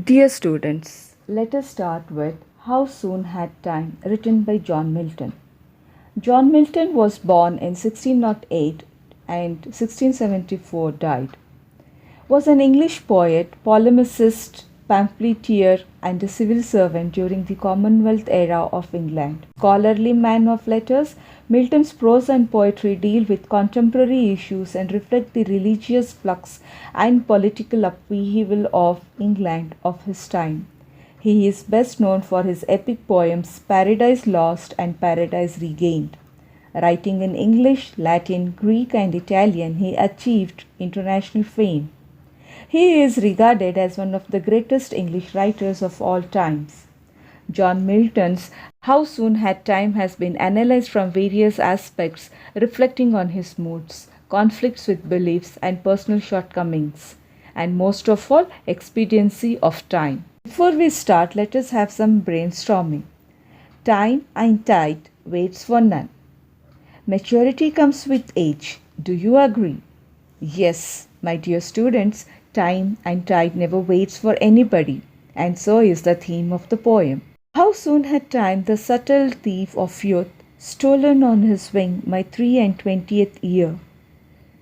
Dear students, let us start with How Soon Had Time, written by John Milton. John Milton was born in 1608 and 1674 died. Was an English poet, polemicist, pamphleteer, and a civil servant during the Commonwealth era of England. Scholarly man of letters, Milton's prose and poetry deal with contemporary issues and reflect the religious flux and political upheaval of England of his time. He is best known for his epic poems Paradise Lost and Paradise Regained. Writing in English, Latin, Greek, and Italian, he achieved international fame. He is regarded as one of the greatest English writers of all times. John Milton's How Soon Had Time has been analyzed from various aspects, reflecting on his moods, conflicts with beliefs, and personal shortcomings, and most of all, expediency of time. Before we start, let us have some brainstorming. Time and tide waits for none. Maturity comes with age. Do you agree? Yes, my dear students, time and tide never waits for anybody, and so is the theme of the poem. How soon had time, the subtle thief of youth, stolen on his wing my 23rd year.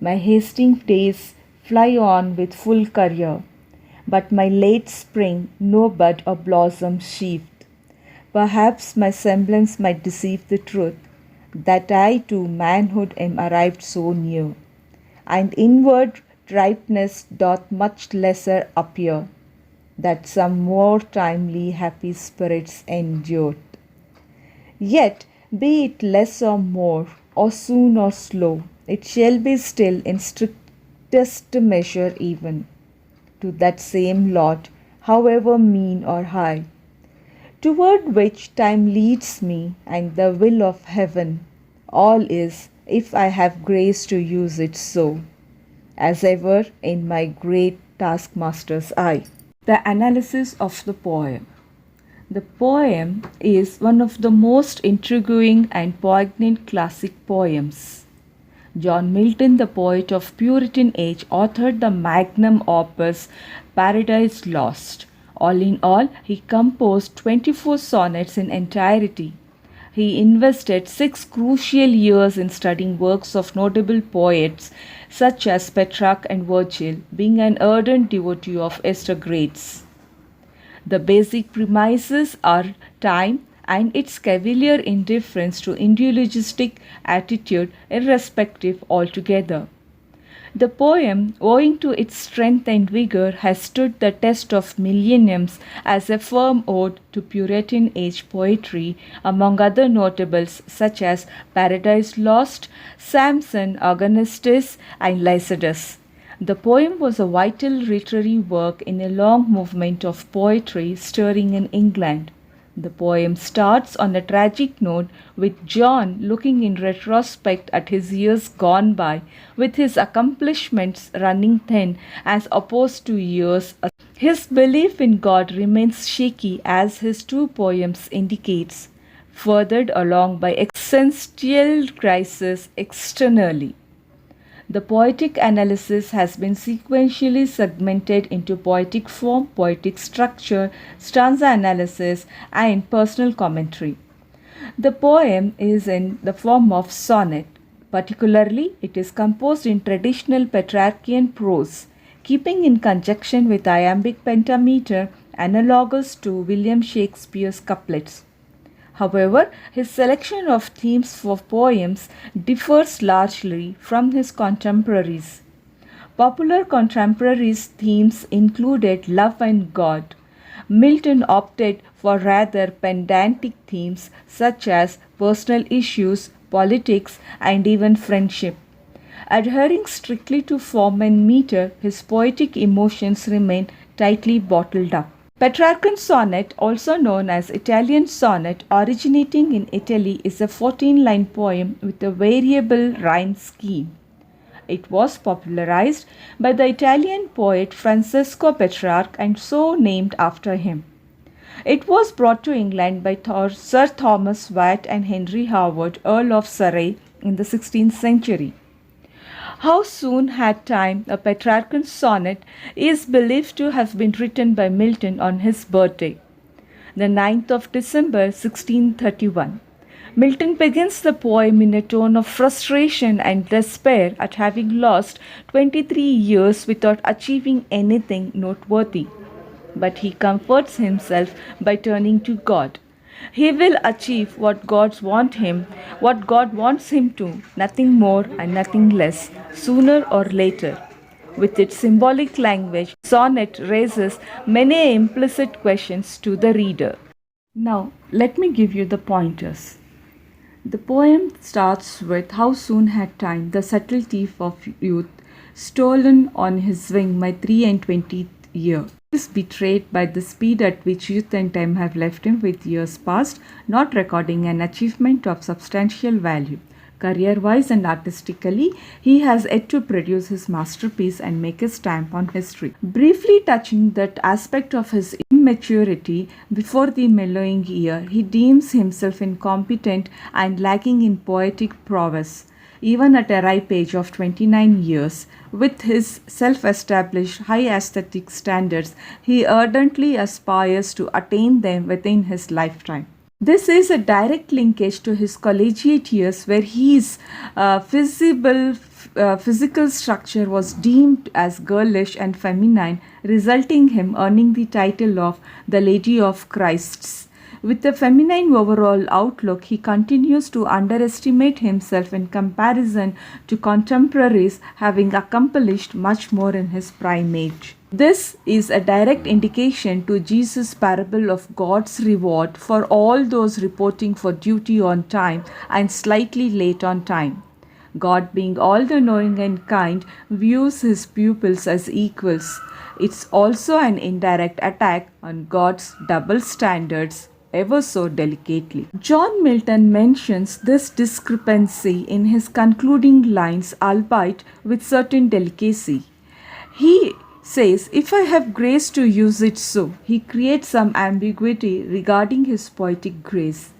My hasting days fly on with full career, but my late spring no bud or blossom sheathed. Perhaps my semblance might deceive the truth, that I to manhood am arrived so near, and inward ripeness doth much lesser appear, that some more timely happy spirits endured. Yet, be it less or more, or soon or slow, it shall be still in strictest measure even, to that same lot, however mean or high, toward which time leads me, and the will of heaven, all is, if I have grace to use it so, as ever in my great taskmaster's eye. The analysis of the poem. The poem is one of the most intriguing and poignant classic poems. John Milton, the poet of Puritan age, authored the magnum opus Paradise Lost. All in all, he composed 24 sonnets in entirety. He invested 6 crucial years in studying works of notable poets such as Petrarch and Virgil, being an ardent devotee of Esther Grates. The basic premises are time and its cavalier indifference to individualistic attitude irrespective altogether. The poem, owing to its strength and vigor, has stood the test of millenniums as a firm ode to Puritan age poetry, among other notables such as Paradise Lost, Samson, Agonistes, and Lycidas. The poem was a vital literary work in a long movement of poetry stirring in England. The poem starts on a tragic note with John looking in retrospect at his years gone by, with his accomplishments running thin as opposed to years. His belief in God remains shaky as his 2 poems indicates, furthered along by existential crisis externally. The poetic analysis has been sequentially segmented into poetic form, poetic structure, stanza analysis, and personal commentary. The poem is in the form of sonnet. Particularly, it is composed in traditional Petrarchian prose, keeping in conjunction with iambic pentameter analogous to William Shakespeare's couplets. However, his selection of themes for poems differs largely from his contemporaries. Popular contemporaries' themes included love and God. Milton opted for rather pedantic themes such as personal issues, politics, and even friendship. Adhering strictly to form and meter, his poetic emotions remain tightly bottled up. Petrarchan sonnet, also known as Italian sonnet, originating in Italy, is a 14-line poem with a variable rhyme scheme. It was popularized by the Italian poet Francesco Petrarch and so named after him. It was brought to England by Sir Thomas Watt and Henry Howard, Earl of Surrey, in the 16th century. How Soon Had Time, a Petrarchan sonnet, is believed to have been written by Milton on his birthday, the 9th of December 1631. Milton begins the poem in a tone of frustration and despair at having lost 23 years without achieving anything noteworthy. But he comforts himself by turning to God. He will achieve what God wants him to, nothing more and nothing less, sooner or later. With its symbolic language, sonnet raises many implicit questions to the reader. Now, let me give you the pointers. The poem starts with how soon had time, the subtle thief of youth, stolen on his wing my 23 year. He is betrayed by the speed at which youth and time have left him with years past, not recording an achievement of substantial value. Career-wise and artistically, he has yet to produce his masterpiece and make a stamp on history. Briefly touching that aspect of his immaturity before the mellowing year, he deems himself incompetent and lacking in poetic prowess. Even at a ripe age of 29 years, with his self-established high aesthetic standards, he ardently aspires to attain them within his lifetime. This is a direct linkage to his collegiate years, where his physical structure was deemed as girlish and feminine, resulting him earning the title of the Lady of Christs. With a feminine overall outlook, he continues to underestimate himself in comparison to contemporaries having accomplished much more in his prime age. This is a direct indication to Jesus' parable of God's reward for all those reporting for duty on time and slightly late on time. God, being all the knowing and kind, views his pupils as equals. It's also an indirect attack on God's double standards ever so delicately. John Milton mentions this discrepancy in his concluding lines, albeit with certain delicacy. He says, "If I have grace to use it so," he creates some ambiguity regarding his poetic grace.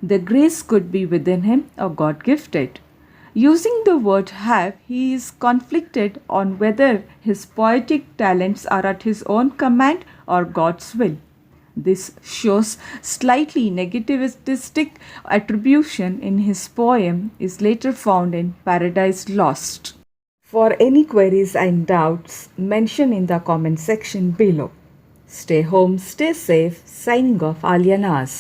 The grace could be within him or God gifted. Using the word have, he is conflicted on whether his poetic talents are at his own command or God's will. This shows slightly negativistic attribution in his poem is later found in Paradise Lost. For any queries and doubts, mention in the comment section below. Stay home, stay safe. Signing off, Alia Naz.